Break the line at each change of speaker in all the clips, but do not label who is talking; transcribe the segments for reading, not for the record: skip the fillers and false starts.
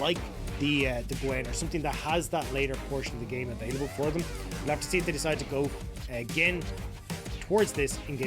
like the Gwen or something that has that later portion of the game available for them. We'll have to see if they decide to go again towards this in game.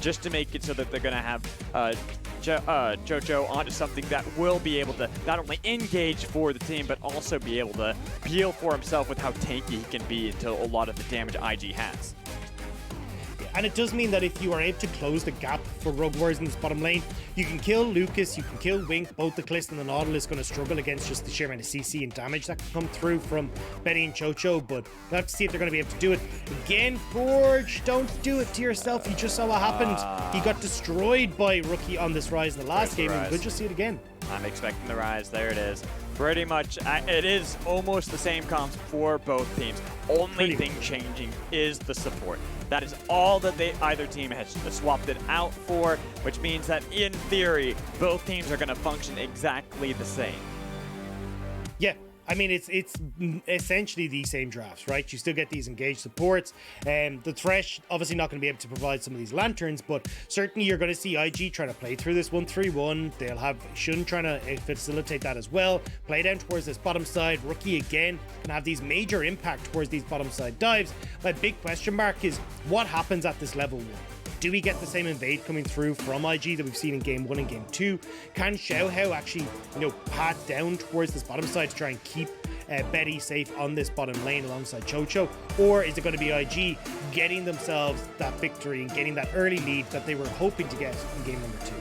Just to make it so that they're going to have Jojo onto something that will be able to not only engage for the team, but also be able to peel for himself with how tanky he can be into a lot of the damage IG has.
And it does mean that if you are able to close the gap for Rogue Warriors in this bottom lane, you can kill Lucas, you can kill Wink. Both the Calista and the Nautilus going to struggle against just the sheer amount of CC and damage that can come through from Betty and Chocho, but we'll have to see if they're going to be able to do it. Again, Forge, don't do it to yourself. You just saw what happened. He got destroyed by Rookie on this Rise in the last game, and we'll just see it again.
I'm expecting the Rise. There it is. Pretty much, it is almost the same comps for both teams. Only thing changing is the support. That is all that either team has swapped it out for, which means that in theory, both teams are going to function exactly the same.
Yeah. I mean, it's essentially the same drafts, right? You still get these engaged supports. The Thresh, obviously not going to be able to provide some of these lanterns, but certainly you're going to see IG trying to play through this 1-3-1. They'll have Shun trying to facilitate that as well. Play down towards this bottom side. Rookie again can have these major impact towards these bottom side dives. My big question mark is what happens at this level 1? Do we get the same invade coming through from IG that we've seen in game 1 and game 2? Can Xiaohao actually, pat down towards this bottom side to try and keep Betty safe on this bottom lane alongside Chocho? Or is it going to be IG getting themselves that victory and getting that early lead that they were hoping to get in game number 2?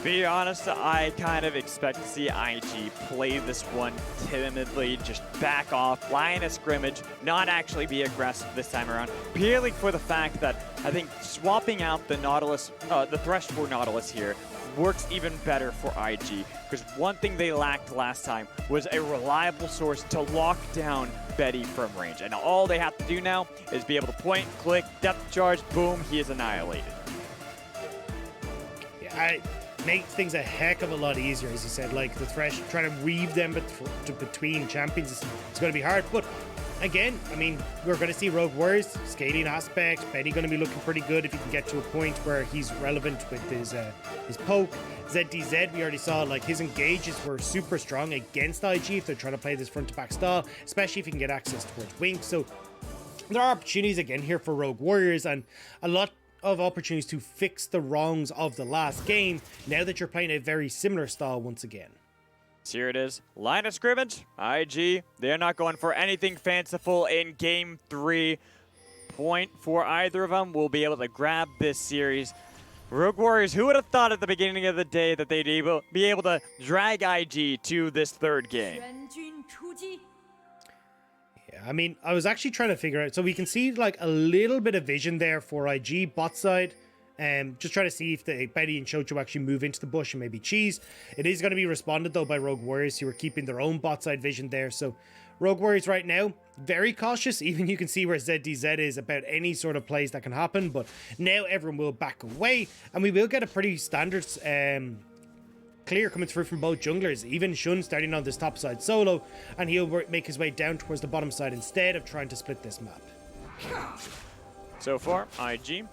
Be honest, I kind of expect to see IG play this one timidly, just back off, line of scrimmage, not actually be aggressive this time around, purely for the fact that I think swapping out the Nautilus, the Thresh for Nautilus here works even better for IG, because one thing they lacked last time was a reliable source to lock down Betty from range, and all they have to do now is be able to point, click, depth charge, boom, he is annihilated.
Yeah, makes things a heck of a lot easier, as you said. Like the Thresh, trying to weave them between champions it's going to be hard. But again, I mean, we're going to see Rogue Warriors, scaling aspects. Betty going to be looking pretty good if he can get to a point where he's relevant with his poke. ZDZ, we already saw like his engages were super strong against IG if they're trying to play this front to back style, especially if he can get access towards Wink. So there are opportunities again here for Rogue Warriors, and a lot of opportunities to fix the wrongs of the last game now that you're playing a very similar style once again.
Here it is. Line of scrimmage. IG, they're not going for anything fanciful in game 3. Point for either of them. We'll be able to grab this series. Rogue Warriors, who would have thought at the beginning of the day that they'd be able to drag IG to this third game?
Yeah, I mean, I was actually trying to figure out, so we can see like a little bit of vision there for IG bot side. Just trying to see if the Betty and Chocho actually move into the bush and maybe cheese. It is going to be responded though by Rogue Warriors, who are keeping their own bot side vision there. So Rogue Warriors right now, very cautious. Even you can see where ZDZ is about any sort of plays that can happen. But now everyone will back away, and we will get a pretty standard clear coming through from both junglers. Even Shun starting on this top side solo, and he'll make his way down towards the bottom side instead of trying to split this map.
So far, IG,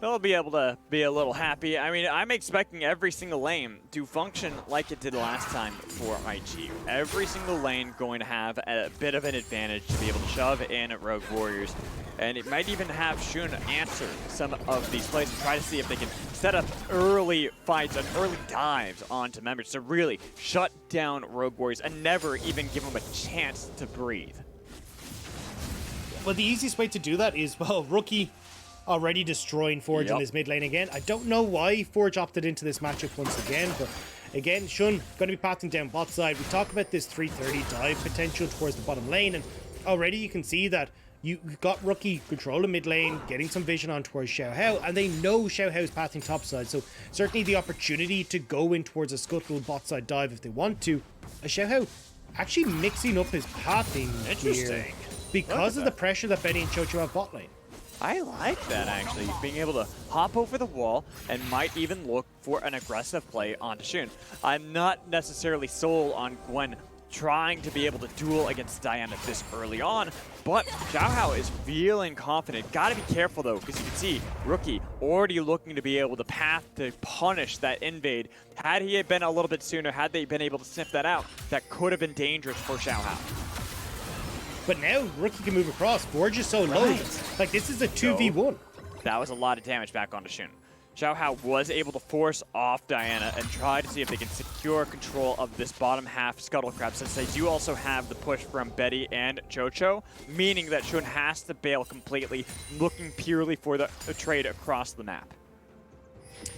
they'll be able to be a little happy. I mean, I'm expecting every single lane to function like it did last time for IG. Every single lane going to have a bit of an advantage to be able to shove in at Rogue Warriors. And it might even have Shun answer some of these plays and try to see if they can set up early fights and early dives onto members to really shut down Rogue Warriors and never even give them a chance to breathe.
Well, the easiest way to do that is, well, Rookie already destroying Forge in this mid lane again. I don't know why Forge opted into this matchup once again, but again, Shun going to be passing down bot side. We talk about this 330 dive potential towards the bottom lane, and already you can see that you've got Rookie controlling mid lane, getting some vision on towards Xiao Hao, and they know Xiao Hao's pathing top side, so certainly the opportunity to go in towards a scuttle bot side dive if they want to. Xiao Hao actually mixing up his pathing here because of the pressure that Betty and Chocho have bot lane.
I like that, actually, being able to hop over the wall and might even look for an aggressive play onto Shun. I'm not necessarily sold on Gwen trying to be able to duel against Diana this early on, but Xiao Hao is feeling confident. Gotta be careful though, because you can see Rookie already looking to be able to path to punish that invade. Had he been a little bit sooner, had they been able to sniff that out, that could have been dangerous for Xiao Hao.
But now Rookie can move across. Forge is so low. Like, this is a 2v1.
That was a lot of damage back onto Shun. Xiao Hao was able to force off Diana and try to see if they can secure control of this bottom half Scuttle Crab, since they do also have the push from Betty and Chocho, meaning that Shun has to bail completely, looking purely for the trade across the map.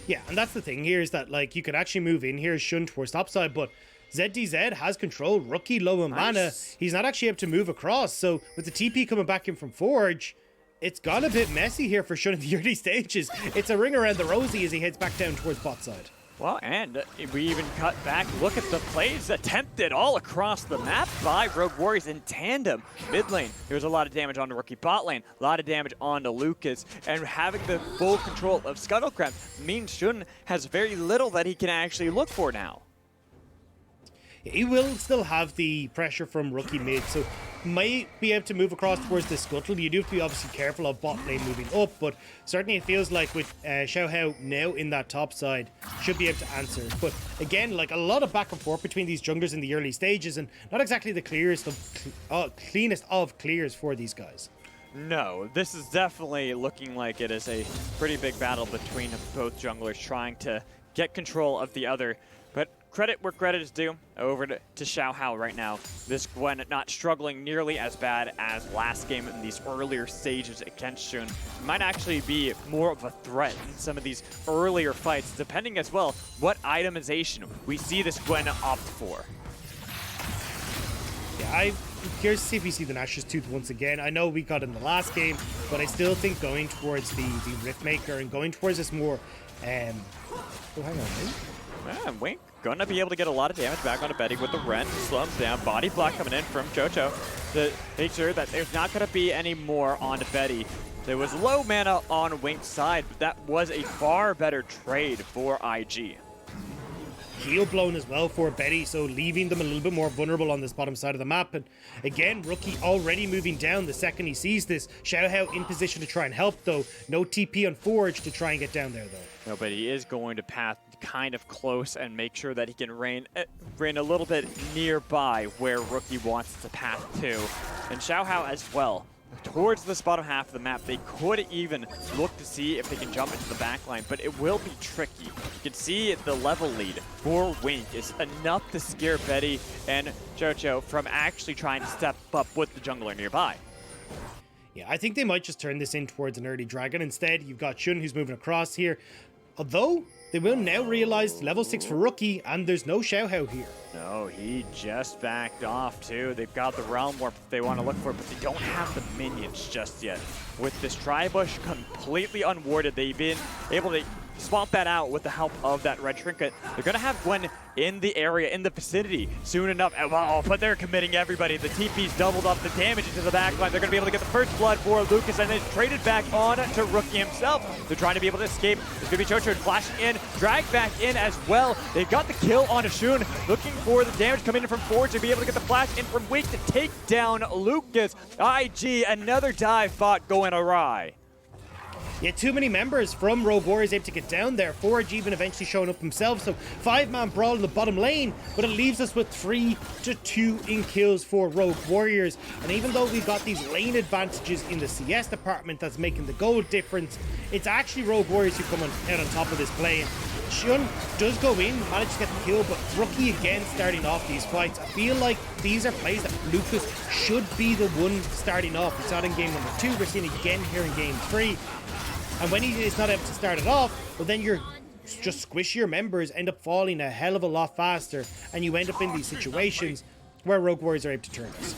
Yeah, and that's the thing here is that, like, you could actually move in here, Shun towards topside, but ZDZ has control. Rookie low in mana. He's not actually able to move across. So with the TP coming back in from Forge, it's got a bit messy here for Shun in the early stages. It's a ring around the rosy as he heads back down towards bot side.
Well, and we even cut back. Look at the plays attempted all across the map by Rogue Warriors in tandem. Mid lane, there's a lot of damage on the Rookie. Bot lane, a lot of damage on the Lucas. And having the full control of Scuttlecraft means Shun has very little that he can actually look for now.
He will still have the pressure from Rookie mid, so might be able to move across towards the scuttle. You do have to be obviously careful of bot lane moving up, but certainly it feels like with Xiao Hao now in that top side, should be able to answer. But again, like a lot of back and forth between these junglers in the early stages, and not exactly the clearest of cleanest of clears for these guys.
No, this is definitely looking like it is a pretty big battle between both junglers trying to get control of the other. But credit where credit is due, over to Xiao Hao right now. This Gwen not struggling nearly as bad as last game in these earlier stages against Shun. Might actually be more of a threat in some of these earlier fights, depending as well what itemization we see this Gwen opt for.
Yeah, I'm curious to see if we see the Nash's Tooth once again. I know we got in the last game, but I still think going towards the Riftmaker and going towards this more... oh, hang on,
Wink gonna be able to get a lot of damage back onto Betty with the Rent. Slow him down. Body block coming in from Chocho to make sure that there's not gonna be any more onto Betty. There was low mana on Wink's side, but that was a far better trade for IG.
Heal blown as well for Betty, so leaving them a little bit more vulnerable on this bottom side of the map. And again, Rookie already moving down the second he sees this. Xiao Hao in position to try and help though. No TP on Forge to try and get down there though.
No, but he is going to path kind of close and make sure that he can rain a little bit nearby where Rookie wants to path to. And Xiao Hao as well. Towards this bottom half of the map, they could even look to see if they can jump into the backline, but it will be tricky. You can see the level lead for Wink is enough to scare Betty and Chocho from actually trying to step up with the jungler nearby.
Yeah, I think they might just turn this in towards an early dragon. Instead, you've got Shun who's moving across here. Although, they will now realize level 6 for Rookie, and there's no Xiaohao here.
No, he just backed off too. They've got the Realm Warp they want to look for, but they don't have the minions just yet. With this Tri-Bush completely unwarded, they've been able to swap that out with the help of that red trinket. They're going to have Gwen in the area, in the vicinity soon enough. Oh, but they're committing everybody. The TP's doubled up the damage into the backline. They're going to be able to get the first blood for Lucas, and then traded back on to Rookie himself. They're trying to be able to escape. There's going to be Chocho flashing in, dragged back in as well. They've got the kill on Shun, looking for the damage coming in from Forge to be able to get the flash in from Wake to take down Lucas. IG, another dive bot going awry.
Yeah, too many members from Rogue Warriors able to get down there. Forge even eventually showing up himself. So 5-man brawl in the bottom lane, but it leaves us with 3-2 in kills for Rogue Warriors. And even though we've got these lane advantages in the CS department that's making the goal difference, it's actually Rogue Warriors who come out on top of this play. Shun does go in, managed to get the kill, but Rookie again starting off these fights. I feel like these are plays that Lucas should be the one starting off. We saw it in game number 2, we're seeing it again here in game 3. And when he is not able to start it off, well then you're just squishier members end up falling a hell of a lot faster, and you end up in these situations where Rogue Warriors are able to turn this.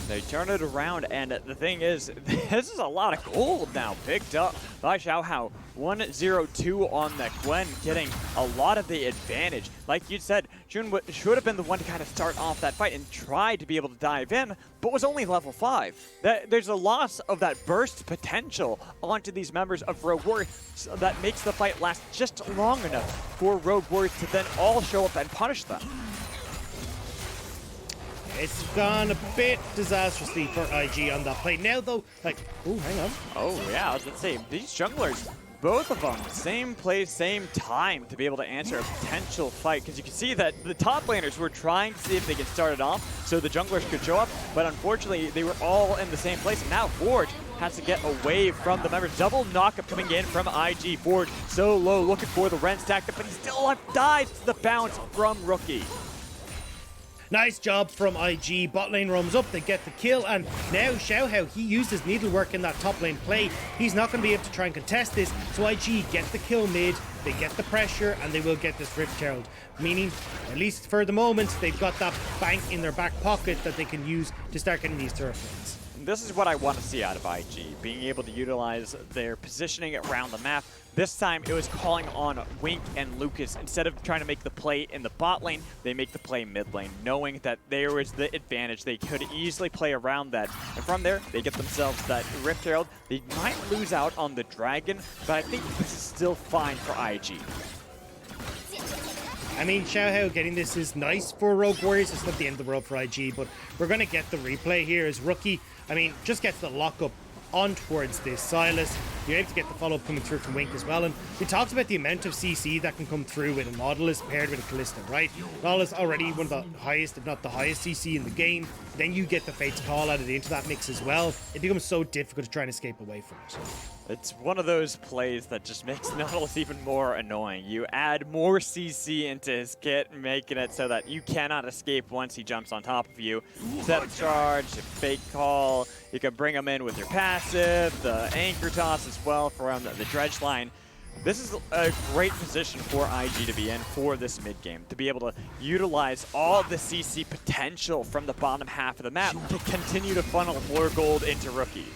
They turn it around, and the thing is, this is a lot of gold now picked up by Xiaohao. 1-0-2 on the Gwen, getting a lot of the advantage. Like you said, Jun should have been the one to kind of start off that fight and try to be able to dive in, but was only level 5. There's a loss of that burst potential onto these members of Rogue Warriors that makes the fight last just long enough for Rogue Warriors to then all show up and punish them.
It's gone a bit disastrously for IG on that play. Now though, like, oh, hang on.
Oh yeah, I was gonna say, these junglers, both of them, same place, same time to be able to answer a potential fight. Because you can see that the top laners were trying to see if they could start it off so the junglers could show up, but unfortunately they were all in the same place. And now Forge has to get away from the members. Double knockup coming in from IG. Forge so low, looking for the Ren stack, but he still dies to the bounce from Rookie.
Nice job from IG. Bot lane roams up, they get the kill, and now Xiaohao, he used his needlework in that top lane play. He's not going to be able to try and contest this, so IG get the kill mid, they get the pressure, and they will get this Rift Herald. Meaning, at least for the moment, they've got that bank in their back pocket that they can use to start getting these turret lanes.
This is what I want to see out of IG, being able to utilize their positioning around the map. This time it was calling on Wink and Lucas. Instead of trying to make the play in the bot lane, they make the play mid lane, knowing that there was the advantage. They could easily play around that. And from there, they get themselves that Rift Herald. They might lose out on the Dragon, but I think this is still fine for IG.
I mean, Xiaohao getting this is nice for Rogue Warriors. It's not the end of the world for IG, but we're going to get the replay here as Rookie. I mean, just gets the lockup on towards this Silas. You're able to get the follow-up coming through from Wink as well. And we talked about the amount of CC that can come through with a Nautilus paired with a Callisto, right? Nautilus already one of the highest, if not the highest CC in the game. Then you get the Fate's Call added into that mix as well. It becomes so difficult to try and escape away from it.
It's one of those plays that just makes Nautilus even more annoying. You add more CC into his kit, making it so that you cannot escape once he jumps on top of you. Set a charge, a fake call, you can bring him in with your passive, the anchor toss as well from the dredge line. This is a great position for IG to be in for this mid game, to be able to utilize all the CC potential from the bottom half of the map to continue to funnel more gold into Rookie.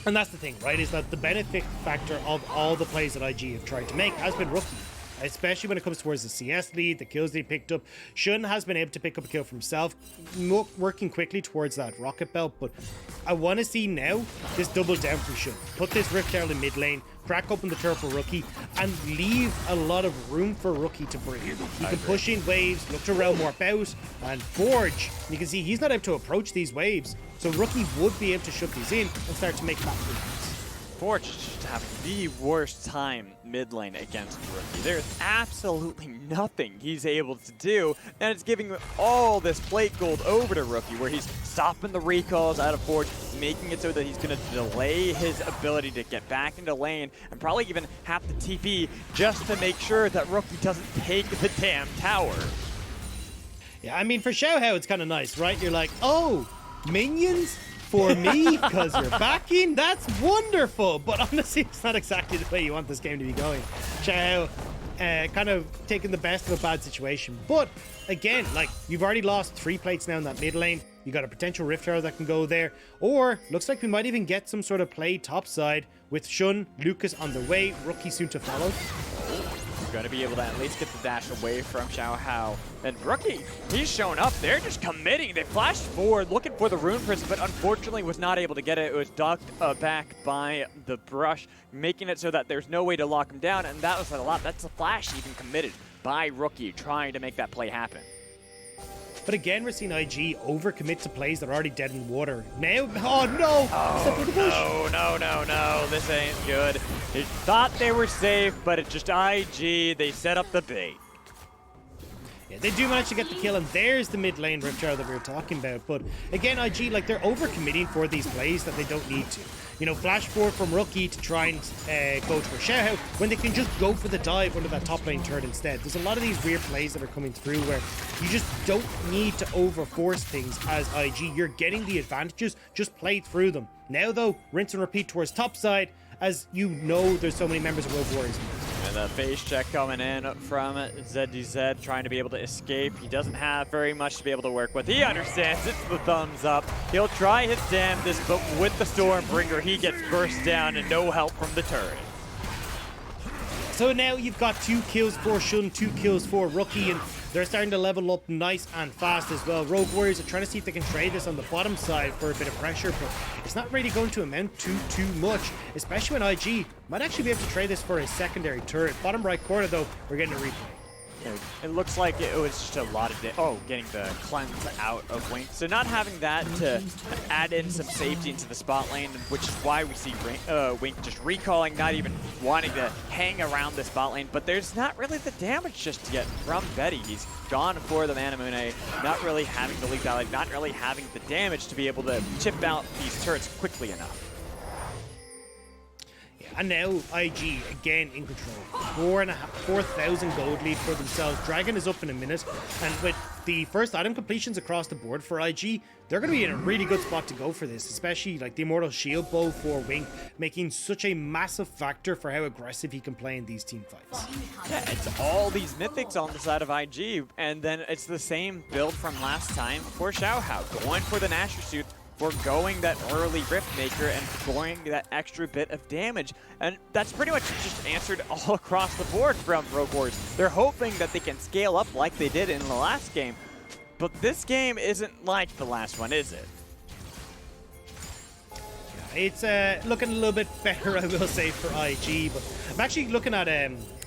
And that's the thing, right, is that the benefit factor of all the plays that IG have tried to make has been Rookie. Especially when it comes towards the CS lead, the kills they picked up. Shun has been able to pick up a kill for himself, working quickly towards that rocket belt, but I want to see now this double down from Shun. Put this Rift Herald in mid lane, crack open the turret for Rookie, and leave a lot of room for Rookie to breathe. You can push in waves, look to realm warp out, and Forge, you can see he's not able to approach these waves, so Rookie would be able to shut these in and start to make map movements.
Forge just have the worst time mid lane against Rookie. There's absolutely nothing he's able to do, and it's giving all this plate gold over to Rookie, where he's stopping the recalls out of Forge, making it so that he's going to delay his ability to get back into lane, and probably even have to TP just to make sure that Rookie doesn't take the damn tower.
Yeah, I mean, for Xiaohao, it's kind of nice, right? You're like, oh, minions? for me because you're backing. That's wonderful. But honestly, it's not exactly the way you want this game to be going. Xiao kind of taking the best of a bad situation. But again, like, you've already lost 3 plates now in that mid lane. You got a potential Rift Tower that can go there. Or looks like we might even get some sort of play topside with Shun, Lucas on the way, Rookie soon to follow.
Going to be able to at least get the dash away from Xiao Hao. And Rookie, he's shown up. They're just committing. They flashed forward looking for the Rune Prism, but unfortunately was not able to get it. It was ducked back by the brush, making it so that there's no way to lock him down. And that was a lot. That's a flash even committed by Rookie, trying to make that play happen.
But again, we're seeing IG overcommit to plays that are already dead in the water. Now, oh no!
No, this ain't good. They thought they were safe, but it's just IG. They set up the bait.
Yeah, they do manage to get the kill, and there's the mid lane Rift Tower that we were talking about. But again, IG, like, they're overcommitting for these plays that they don't need to. You know, flash forward from Rookie to try and go to a Xiao Hao when they can just go for the dive under that top lane turret instead. There's a lot of these weird plays that are coming through where you just don't need to overforce things as IG. You're getting the advantages, just play through them. Now though, rinse and repeat towards top side, as you know there's so many members of Rogue Warriors.
And the face check coming in from ZDZ, trying to be able to escape. He doesn't have very much to be able to work with. He understands it's the thumbs up. He'll try his damnedest, but with the Stormbringer, he gets burst down and no help from the turret.
So now you've got 2 kills for Shun, 2 kills for Rookie, and they're starting to level up nice and fast as well. Rogue Warriors are trying to see if they can trade this on the bottom side for a bit of pressure, but it's not really going to amount to too much, especially when IG might actually be able to trade this for a secondary turret. Bottom right corner though, we're getting a replay.
It looks like it was just a lot of getting the cleanse out of Wink. So not having that to add in some safety into the spot lane, which is why we see Wink just recalling, not even wanting to hang around the spot lane. But there's not really the damage just yet from Betty. He's gone for the Manamune, not really having the lead ally, not really having the damage to be able to chip out these turrets quickly enough.
And now IG again in control. 4,000 gold lead for themselves. Dragon is up in a minute, and with the first item completions across the board for IG, they're going to be in a really good spot to go for this, especially like the Immortal Shield Bow for Wink, making such a massive factor for how aggressive he can play in these team fights.
Yeah, it's all these mythics on the side of IG, and then it's the same build from last time for Xiao Hao, going for the Nasher suit, foregoing that early Rift Maker and foregoing that extra bit of damage. And that's pretty much just answered all across the board from Rogue Warriors. They're hoping that they can scale up like they did in the last game. But this game isn't like the last one, is it?
It's looking a little bit better, I will say, for IG. But I'm actually looking at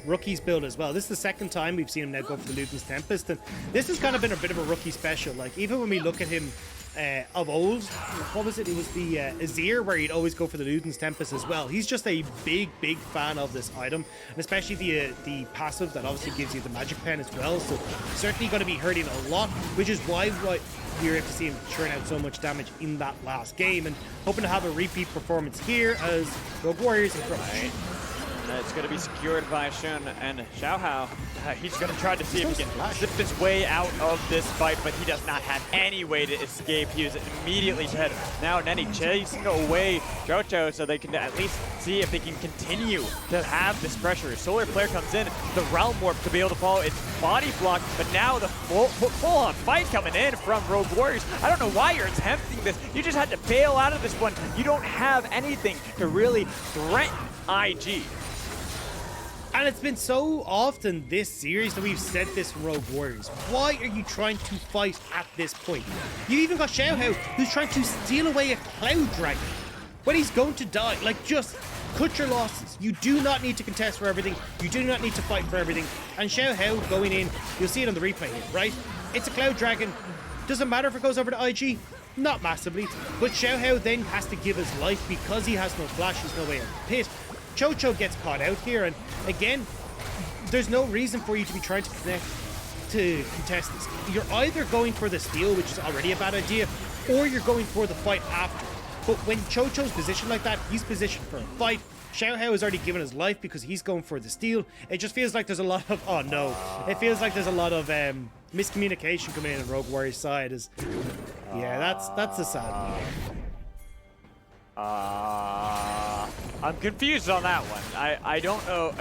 Rookie's build as well. This is the second time we've seen him now go for the Luden's Tempest. And this has kind of been a bit of a Rookie special. Like, even when we look at him of old, what was it? It was the Azir, where he'd always go for the Luden's Tempest as well. He's just a big fan of this item, and especially the passive that obviously gives you the magic pen as well. So certainly going to be hurting a lot, which is why we were able to see him churn out so much damage in that last game, and hoping to have a repeat performance here as Rogue Warriors and Crush.
It's going to be secured by Shun and Xiao Hao. He's going to try to see if he can zip his way out of this fight, but he does not have any way to escape. He is immediately dead. Now Nenny chasing away Chocho so they can at least see if they can continue to have this pressure. Solar Flare comes in, the Realm Warp to be able to follow. It's body block, but now the full-on fight coming in from Rogue Warriors. I don't know why you're attempting this. You just had to bail out of this one. You don't have anything to really threaten IG.
And it's been so often this series that we've said this from Rogue Warriors. Why are you trying to fight at this point? You even got Xiao Hao, who's trying to steal away a Cloud Dragon when he's going to die. Like, just cut your losses. You do not need to contest for everything. You do not need to fight for everything. And Xiao Hao going in, you'll see it on the replay here, right? It's a Cloud Dragon. Doesn't matter if it goes over to IG. Not massively. But Xiao Hao then has to give his life because he has no flash. He's no way out of the pit. Chocho gets caught out here, and again, there's no reason for you to be trying to contest this. You're either going for the steal, which is already a bad idea, or you're going for the fight after. But when Chocho's positioned like that, he's positioned for a fight. Xiao Hao has already given his life because he's going for the steal. It just feels like there's a lot of, oh no, it feels like there's a lot of miscommunication coming in on Rogue Warriors' side. Yeah, that's a sad one.
I'm confused on that one. I don't know.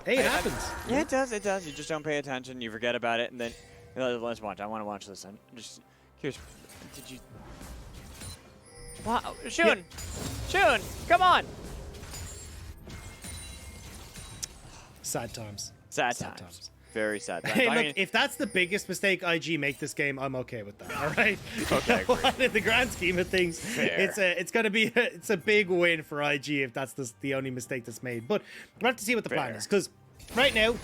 Hey, it happens.
Yeah, it does. It does. You just don't pay attention. You forget about it, and then let's watch. I want to watch this. I'm just curious. Did you? Wow, Shun, Shun, come on.
Sad times.
Sad times. Very sad times.
Hey,
I
look,
mean,
if that's the biggest mistake IG make this game, I'm okay with that. All right.
Okay,
In the grand scheme of things,
Fair.
it's gonna be it's a big win for IG if that's the only mistake that's made. But we'll have to see what the plan
Fair.
is, because right now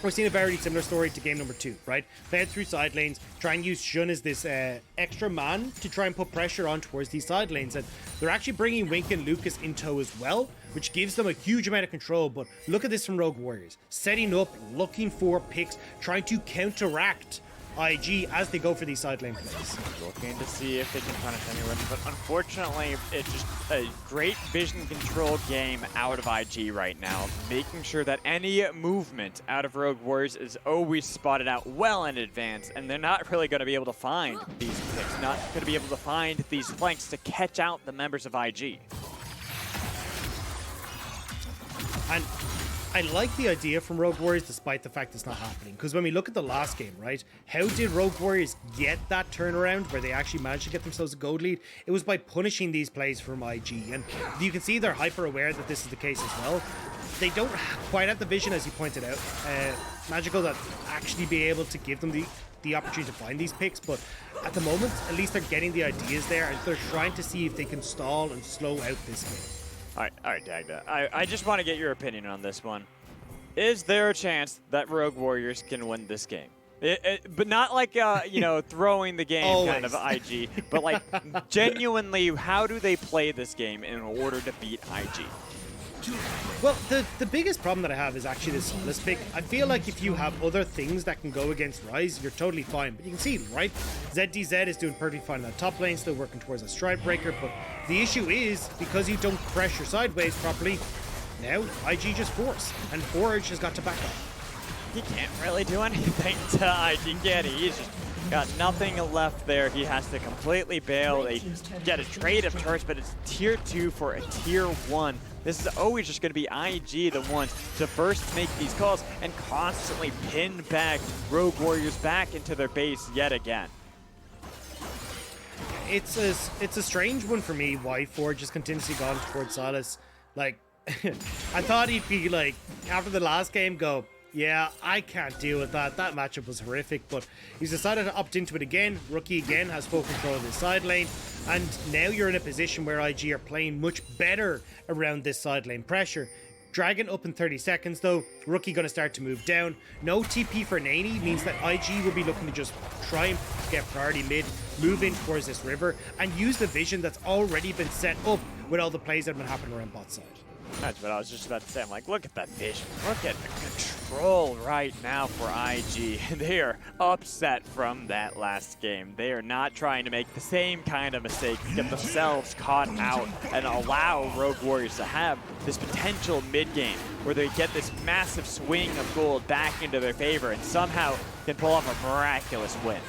we're seeing a very similar story to game number 2, right? Play it through side lanes, try and use Shun as this extra man to try and put pressure on towards these side lanes. And they're actually bringing Wink and Lucas in tow as well, which gives them a huge amount of control. But look at this from Rogue Warriors. Setting up, looking for picks, trying to counteract IG as they go for these side lane plays.
looking to see if they can punish anyone, but unfortunately, it's just a great vision control game out of IG right now, making sure that any movement out of Rogue Warriors is always spotted out well in advance, and they're not really going to be able to find these picks, not going to be able to find these flanks to catch out the members of IG.
And I like the idea from Rogue Warriors despite the fact it's not happening. Because when we look at the last game, right? How did Rogue Warriors get that turnaround where they actually managed to get themselves a gold lead? It was by punishing these plays from IG. And you can see they're hyper aware that this is the case as well. They don't quite have the vision, as you pointed out, Magical, that actually be able to give them the opportunity to find these picks. But at the moment, at least they're getting the ideas there. And they're trying to see if they can stall and slow out this game.
All right, Dagda. I just want to get your opinion on this one. Is there a chance that Rogue Warriors can win this game? But not like, throwing the game
Always.
kind of IG, but like genuinely, how do they play this game in order to beat IG?
Well, the biggest problem that I have is actually the Silas pick. I feel like if you have other things that can go against Ryze, you're totally fine. But you can see, right? ZDZ is doing perfectly fine in that top lane, still working towards a stride breaker. But the issue is, because you don't pressure sideways properly, now IG just force. And Forge has got to back up.
He can't really do anything to IG Getty. He's just got nothing left there. He has to completely bail. They get a trade of turrets, but it's tier 2 for a tier 1. This is always just going to be IG the ones to first make these calls and constantly pin back Rogue Warriors back into their base yet again.
It's a strange one for me why Forge has continuously gone towards Silas. Like, I thought he'd be like, after the last game, go, yeah, I can't deal with that. That matchup was horrific, but he's decided to opt into it again. Rookie again has full control of his side lane, and now you're in a position where IG are playing much better around this side lane pressure. Dragon up in 30 seconds though. Rookie going to start to move down. No TP for Nani means that IG will be looking to just try and get priority mid, move in towards this river, and use the vision that's already been set up with all the plays that have been happening around bot side.
That's what I was just about to say. I'm like, look at that vision. Look at the control right now for IG. They are upset from that last game. They are not trying to make the same kind of mistakes, get themselves caught out, and allow Rogue Warriors to have this potential mid-game where they get this massive swing of gold back into their favor and somehow can pull off a miraculous win.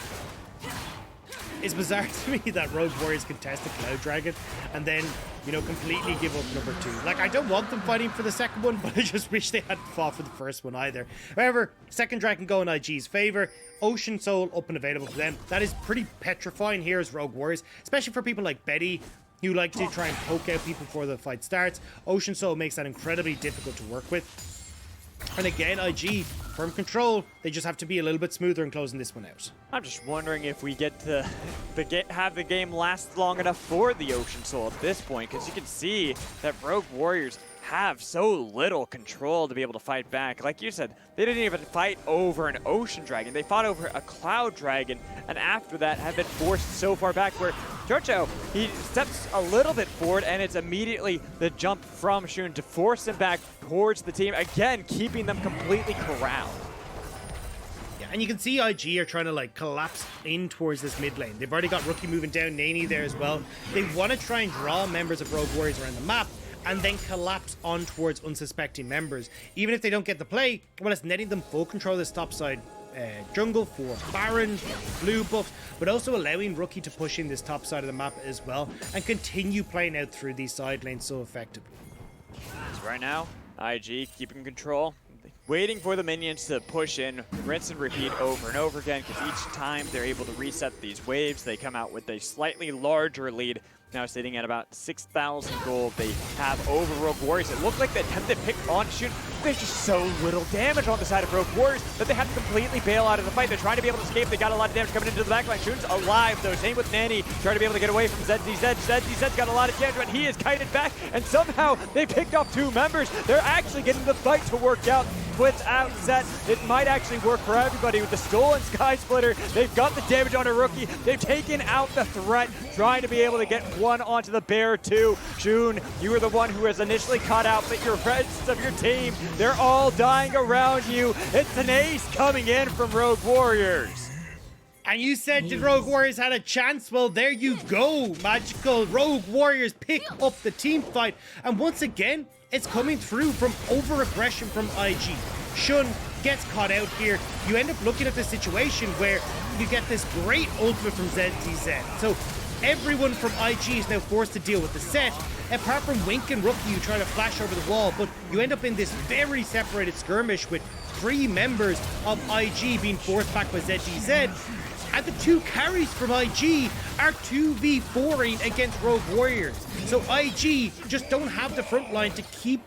It's bizarre to me that Rogue Warriors contest the Cloud Dragon and then, completely give up number 2. Like, I don't want them fighting for the second one, but I just wish they hadn't fought for the first one either. However, second Dragon go in IG's favor. Ocean Soul up and available for them. That is pretty petrifying here as Rogue Warriors, especially for people like Betty, who like to try and poke out people before the fight starts. Ocean Soul makes that incredibly difficult to work with. And again, IG, firm control. They just have to be a little bit smoother in closing this one out.
I'm just wondering if we get to have the game last long enough for the Ocean Soul at this point, because you can see that Rogue Warriors have so little control to be able to fight back. Like you said, they didn't even fight over an Ocean Dragon. They fought over a Cloud Dragon, and after that have been forced so far back where Jojo, he steps a little bit forward, and it's immediately the jump from Shun to force him back towards the team, again keeping them completely corralled.
Yeah, and you can see IG are trying to collapse in towards this mid lane. They've already got Rookie moving down, Nani there as well. They want to try and draw members of Rogue Warriors around the map, and then collapse on towards unsuspecting members. Even if they don't get the play, well, it's netting them full control of this top side jungle for Baron, blue buffs, but also allowing Rookie to push in this top side of the map as well and continue playing out through these side lanes so effectively.
So right now, IG keeping control, waiting for the minions to push in, rinse and repeat over and over again, because each time they're able to reset these waves, they come out with a slightly larger lead. Now sitting at about 6,000 gold they have over Rogue Warriors. It looked like they attempted to pick on Shun. There's just so little damage on the side of Rogue Warriors that they have to completely bail out of the fight. They're trying to be able to escape. They got a lot of damage coming into the backline. Shun's alive though. Same with Nanny, trying to be able to get away from ZDZ. ZDZ's got a lot of damage, but he is kited back, and somehow they picked off 2 members. They're actually getting the fight to work out. Splits out Zed. It might actually work for everybody with the stolen Sky Splitter. They've got the damage on a Rookie. They've taken out the threat, trying to be able to get one onto the bear too. Shun, you were the one who was initially caught out, but your rest of your team, they're all dying around you. It's an ace coming in from Rogue Warriors.
And you said the Rogue Warriors had a chance. Well, there you go, Magical. Rogue Warriors pick up the team fight. And once again, it's coming through from over-aggression from IG. Shun gets caught out here. You end up looking at the situation where you get this great ultimate from ZDZ. So everyone from IG is now forced to deal with the set, apart from Wink and Rookie who try to flash over the wall, but you end up in this very separated skirmish with 3 members of IG being forced back by ZDZ. And the 2 carries from IG are 2v4ing against Rogue Warriors. So IG just don't have the front line to keep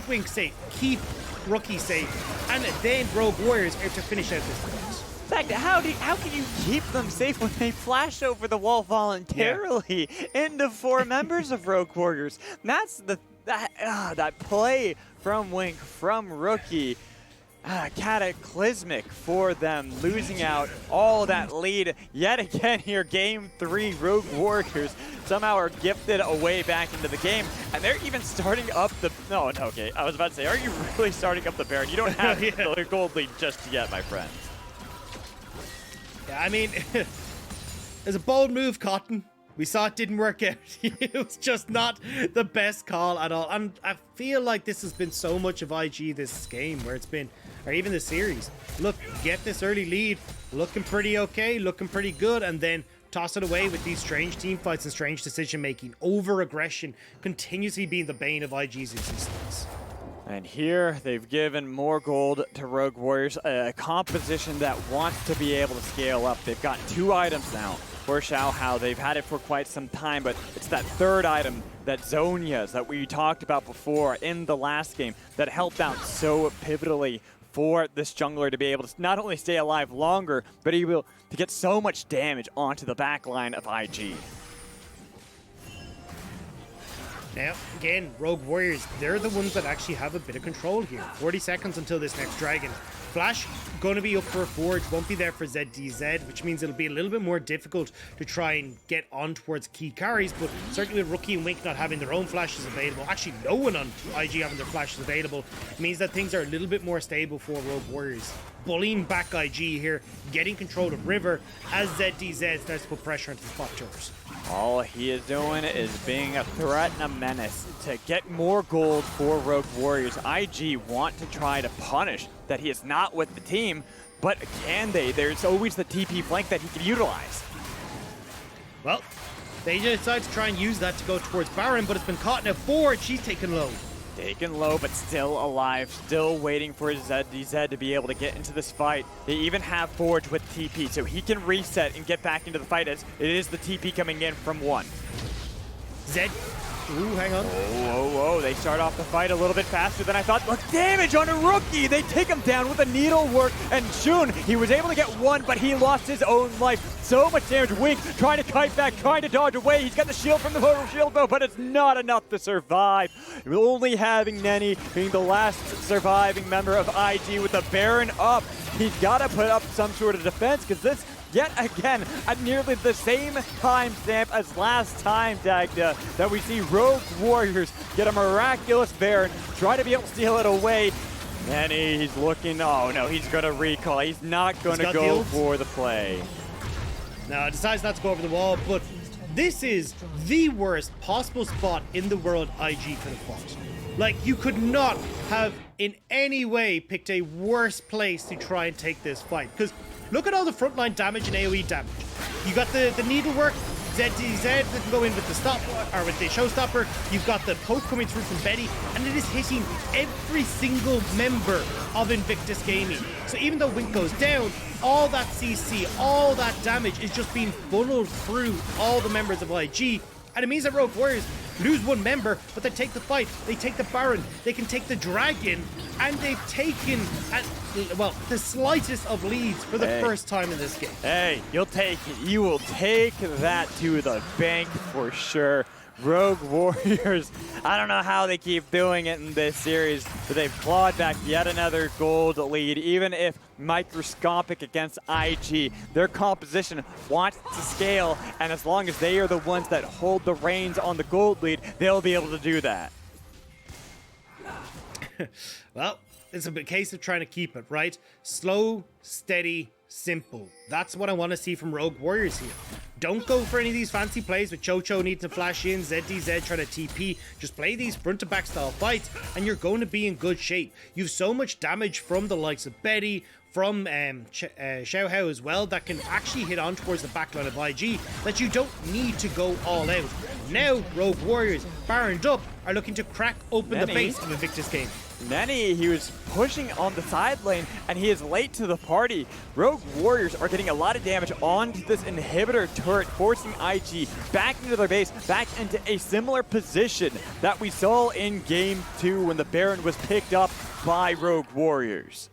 Wink safe, keep Rookie safe, and then Rogue Warriors are to finish out this fight.
How can you keep them safe when they flash over the wall voluntarily into 4 members of Rogue Warriors? That's that play from Wink, from Rookie. Cataclysmic for them, losing out all that lead yet again here. Game 3, Rogue Warriors somehow are gifted a way back into the game, and they're even starting up the... No, okay, I was about to say, are you really starting up the Baron? You don't have the gold lead just yet, my friends.
Yeah, I mean, it's a bold move, Cotton. We saw it didn't work out. It was just not the best call at all. And I feel like this has been so much of IG this game, where it's been, or even the series. Look, get this early lead, looking pretty okay, looking pretty good, and then toss it away with these strange team fights and strange decision making. Over-aggression continuously being the bane of IG's existence.
And here they've given more gold to Rogue Warriors, a composition that wants to be able to scale up. They've got 2 items now for Xiao Hao. They've had it for quite some time, but it's that 3rd item, that Zhonya's that we talked about before in the last game, that helped out so pivotally for this jungler to be able to not only stay alive longer, but able to get so much damage onto the back line of IG.
Now, again, Rogue Warriors, they're the ones that actually have a bit of control here. 40 seconds until this next dragon. Flash going to be up for a forge, won't be there for ZDZ, which means it'll be a little bit more difficult to try and get on towards key carries, but certainly with Rookie and Wink not having their own flashes available, actually no one on IG having their flashes available, means that things are a little bit more stable for Rogue Warriors. Bullying back IG here, getting control of River as ZDZ starts to put pressure into the spot turrets.
All he is doing is being a threat and a menace to get more gold for Rogue Warriors. IG want to try to punish that he is not with the team, but can they? There's always the TP flank that he can utilize.
Well, they decide to try and use that to go towards Baron, but it's been caught in a forge. She's taken low.
Taken low, but still alive, still waiting for ZDZ to be able to get into this fight. They even have Forge with TP, so he can reset and get back into the fight as it is the TP coming in from 1.
Zed. Ooh, hang on.
Oh, they start off the fight a little bit faster than I thought. Look, damage on a Rookie! They take him down with a needlework, and Shun, he was able to get 1, but he lost his own life. So much damage. Wink trying to kite back, trying to dodge away. He's got the shield from the shield bow, but it's not enough to survive. Only having Nenny being the last surviving member of IG with the Baron up. He's got to put up some sort of defense, because this, yet again, at nearly the same timestamp as last time, Dagda, that we see Rogue Warriors get a miraculous Baron, try to be able to steal it away. And he's looking, oh no, he's going to recall. He's not going to go for the play.
No, decides not to go over the wall, but This is the worst possible spot in the world IG could have fought. Like, you could not have in any way picked a worse place to try and take this fight. Because look at all the frontline damage and AoE damage. You got the needlework, ZDZ that can go in with the stop or with the showstopper. You've got the poke coming through from Betty, and it is hitting every single member of Invictus Gaming. So even though Wink goes down, all that CC, all that damage is just being funneled through all the members of IG, and it means that Rogue Warriors lose one member, but they take the fight, they take the Baron, they can take the Dragon, and they've taken, well, the slightest of leads for the first time in this game.
Hey, you'll take it. You will take that to the bank for sure. Rogue Warriors, I don't know how they keep doing it in this series, but they've clawed back yet another gold lead, even if microscopic against IG. Their composition wants to scale, and as long as they are the ones that hold the reins on the gold lead, they'll be able to do that.
Well, it's a case of trying to keep it, right? Slow, steady, simple. That's what I want to see from Rogue Warriors here. Don't go for any of these fancy plays with Chocho needing to flash in, ZDZ trying to TP. Just play these front-to-back style fights, and you're going to be in good shape. You've so much damage from the likes of Betty, from Xiao Hao as well, that can actually hit on towards the backline of IG, that you don't need to go all out. Now, Rogue Warriors, Baroned up, are looking to crack open the base of Invictus Gaming.
Nenny, he was pushing on the side lane, and he is late to the party. Rogue Warriors are getting a lot of damage onto this inhibitor turret, forcing IG back into their base, back into a similar position that we saw in Game 2 when the Baron was picked up by Rogue Warriors.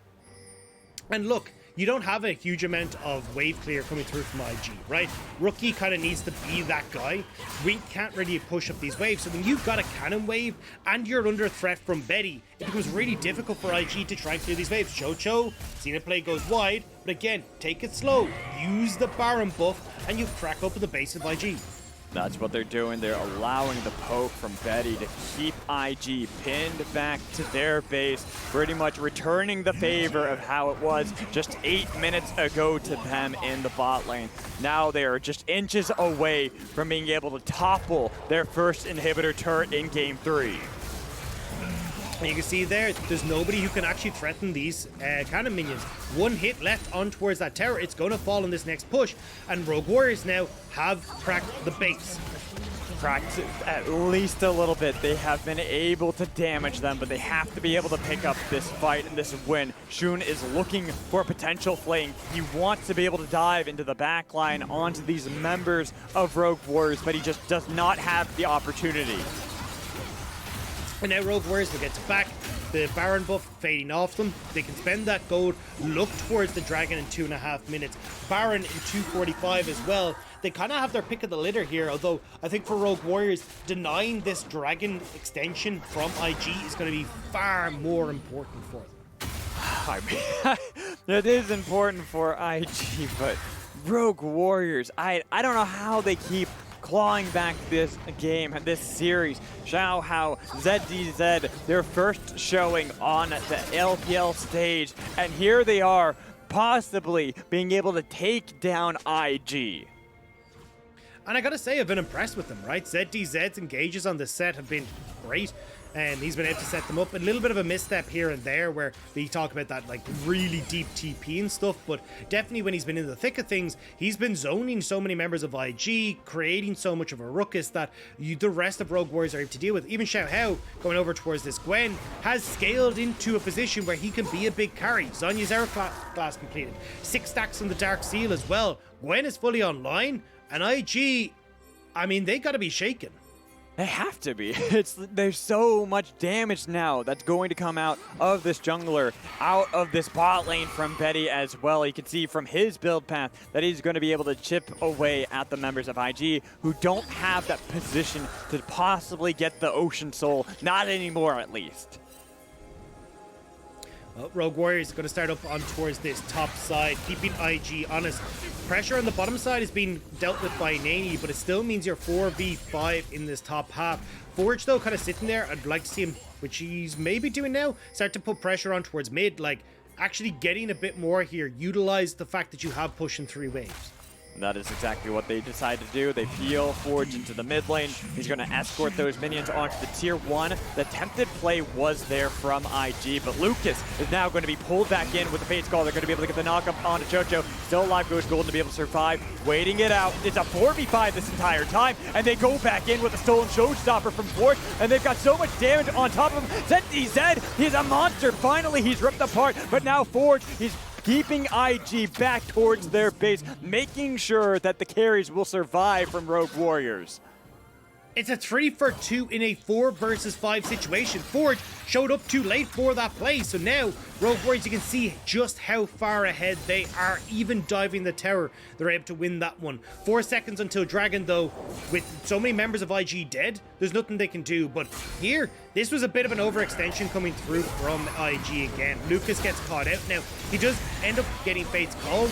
And look, you don't have a huge amount of wave clear coming through from IG, right? Rookie kind of needs to be that guy. Wink can't really push up these waves, so when you've got a cannon wave and you're under threat from Betty, it becomes really difficult for IG to try and clear these waves. Chocho, seen it play goes wide, but again, take it slow. Use the Baron buff, and you crack open the base of IG.
That's what they're doing. They're allowing the poke from Betty to keep IG pinned back to their base, pretty much returning the favor of how it was just 8 minutes ago to them in the bot lane. Now they are just inches away from being able to topple their first inhibitor turret in Game 3.
And you can see there's nobody who can actually threaten these cannon minions. One hit left on towards that tower, it's going to fall in this next push, and Rogue Warriors now have cracked the base.
Cracked at least a little bit. They have been able to damage them, but they have to be able to pick up this fight and this win. Shun is looking for a potential flank. He wants to be able to dive into the back line onto these members of Rogue Warriors, but he just does not have the opportunity.
And now Rogue Warriors will get to back. The Baron buff fading off them. They can spend that gold, look towards the Dragon in 2.5 minutes. Baron in 2:45 as well. They kind of have their pick of the litter here, although I think for Rogue Warriors, denying this Dragon extension from IG is going to be far more important for them.
I mean, it is important for IG, but Rogue Warriors, I don't know how they keep clawing back this game, this series. Xiao Hao, ZDZ, their first showing on the LPL stage, and here they are, possibly being able to take down IG.
And I gotta say, I've been impressed with them, right? ZDZ's engages on this set have been great, and he's been able to set them up. A little bit of a misstep here and there where they talk about that like really deep TP and stuff, but definitely when he's been in the thick of things, he's been zoning so many members of IG, creating so much of a ruckus that the rest of Rogue Warriors are able to deal with. Even Xiao Hao going over towards this Gwen has scaled into a position where he can be a big carry. Zhonya's hourglass completed. 6 stacks on the Dark Seal as well. Gwen is fully online, and IG, I mean, they gotta be shaken.
They have to be. There's so much damage now that's going to come out of this jungler, out of this bot lane from Betty as well. You can see from his build path that he's going to be able to chip away at the members of IG who don't have that position to possibly get the Ocean Soul. Not anymore, at least.
Well, Rogue Warriors are going to start up on towards this top side, keeping IG honest. Pressure on the bottom side is being dealt with by Nani, but it still means you're 4v5 in this top half. Forge, though, kind of sitting there. I'd like to see him, which he's maybe doing now, start to put pressure on towards mid, like actually getting a bit more here. Utilize the fact that you have pushing 3 waves.
That is exactly what they decide to do. They peel Forge into the mid lane. He's going to escort those minions onto the tier 1. The attempted play was there from IG, but Lucas is now going to be pulled back in with the Fate's Call. They're going to be able to get the knock-up onto Chocho. Still alive goes Golden to be able to survive. Waiting it out. It's a 4v5 this entire time, and they go back in with a stolen showstopper from Forge, and they've got so much damage on top of him. ZDZ, he's a monster. Finally, he's ripped apart, but now Forge, he's keeping IG back towards their base, making sure that the carries will survive from Rogue Warriors.
It's a 3-for-2 in a 4 versus 5 situation. Forge showed up too late for that play, so now Rogue Warriors, you can see just how far ahead they are. Even diving the tower, they're able to win that one. 4 seconds until Dragon, though. With so many members of IG dead, there's nothing they can do. But here, this was a bit of an overextension coming through from IG again. Lucas gets caught out. Now, he does end up getting Fate's Call,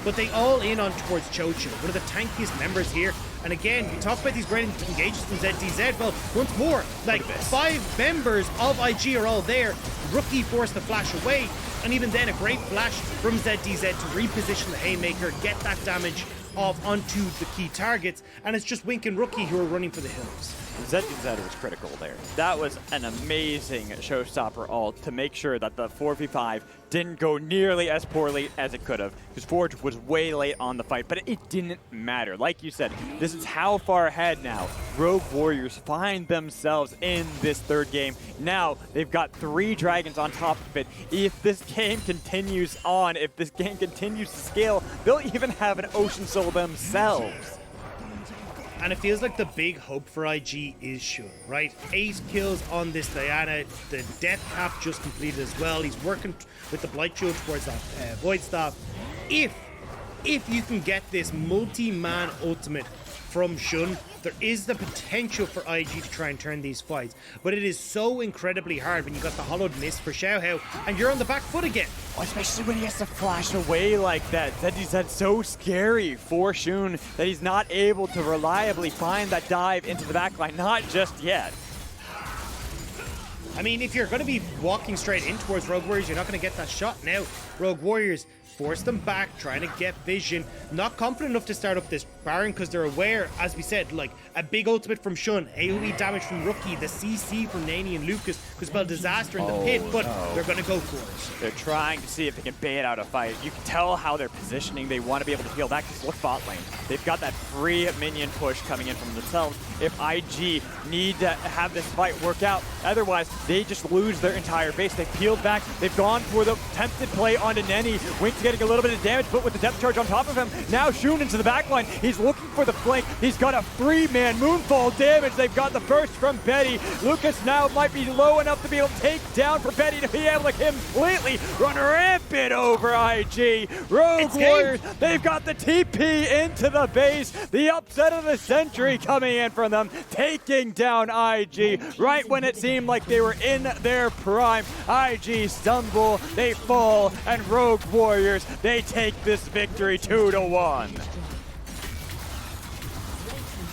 but they all in on towards Chocho, one of the tankiest members here. And again, we talk about these great engagements from ZDZ. Well, once more, like 5 members of IG are all there. Rookie forced the flash away, and even then a great flash from ZDZ to reposition the Haymaker, get that damage off onto the key targets, and it's just Wink and Rookie who are running for the hills.
ZDZ was critical there. That was an amazing showstopper ult to make sure that the 4v5 didn't go nearly as poorly as it could have, because Forge was way late on the fight, but it didn't matter. Like you said, this is how far ahead now Rogue Warriors find themselves in this 3rd game. Now they've got 3 dragons on top of it. If this game continues on, if this game continues to scale, they'll even have an Ocean Soul themselves.
And it feels like the big hope for IG is Shun, right? 8 kills on this Diana. The death cap just completed as well. He's working with the Blight Shield towards that Void Staff. If you can get this multi-man ultimate from Shun, there is the potential for IG to try and turn these fights. But it is so incredibly hard when you got the Hollowed Mist for Xiaohao and you're on the back foot again.
Especially when he has to flash away like that. That's so scary for Shun that he's not able to reliably find that dive into the backline. Not just yet.
I mean, if you're going to be walking straight in towards Rogue Warriors, you're not going to get that shot. Now, Rogue Warriors force them back, trying to get vision. Not confident enough to start up this Baron because they're aware, as we said, like a big ultimate from Shun, AoE damage from Rookie, the CC from Nani and Lucas, because well, disaster in the pit, but they're going to go for it.
They're trying to see if they can bait out a fight. You can tell how they're positioning. They want to be able to peel back because look bot lane. They've got that free minion push coming in from themselves. If IG need to have this fight work out, otherwise they just lose their entire base. They've peeled back. They've gone for the attempted play onto Neni. Wink's getting a little bit of damage, but with the depth charge on top of him, now Shun into the backline. He's looking for the flank. He's got a 3-man moonfall damage. They've got the burst from Betty. Lucas now might be low enough to be able to take down for Betty to be able to completely run rampant over IG. Rogue Warriors, they've got the TP into the base. The upset of the century coming in from them, taking down IG right when it seemed like they were in their prime. IG stumble, they fall, and Rogue Warriors, they take this victory 2-1.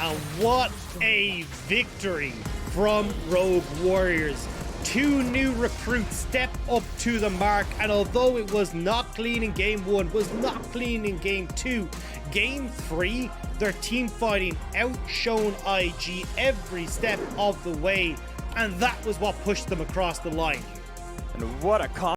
And what a victory from Rogue Warriors. 2 new recruits step up to the mark, and although it was not clean in game 1, was not clean in game 2, game 3, their team fighting outshone IG every step of the way, and that was what pushed them across the line.
And what a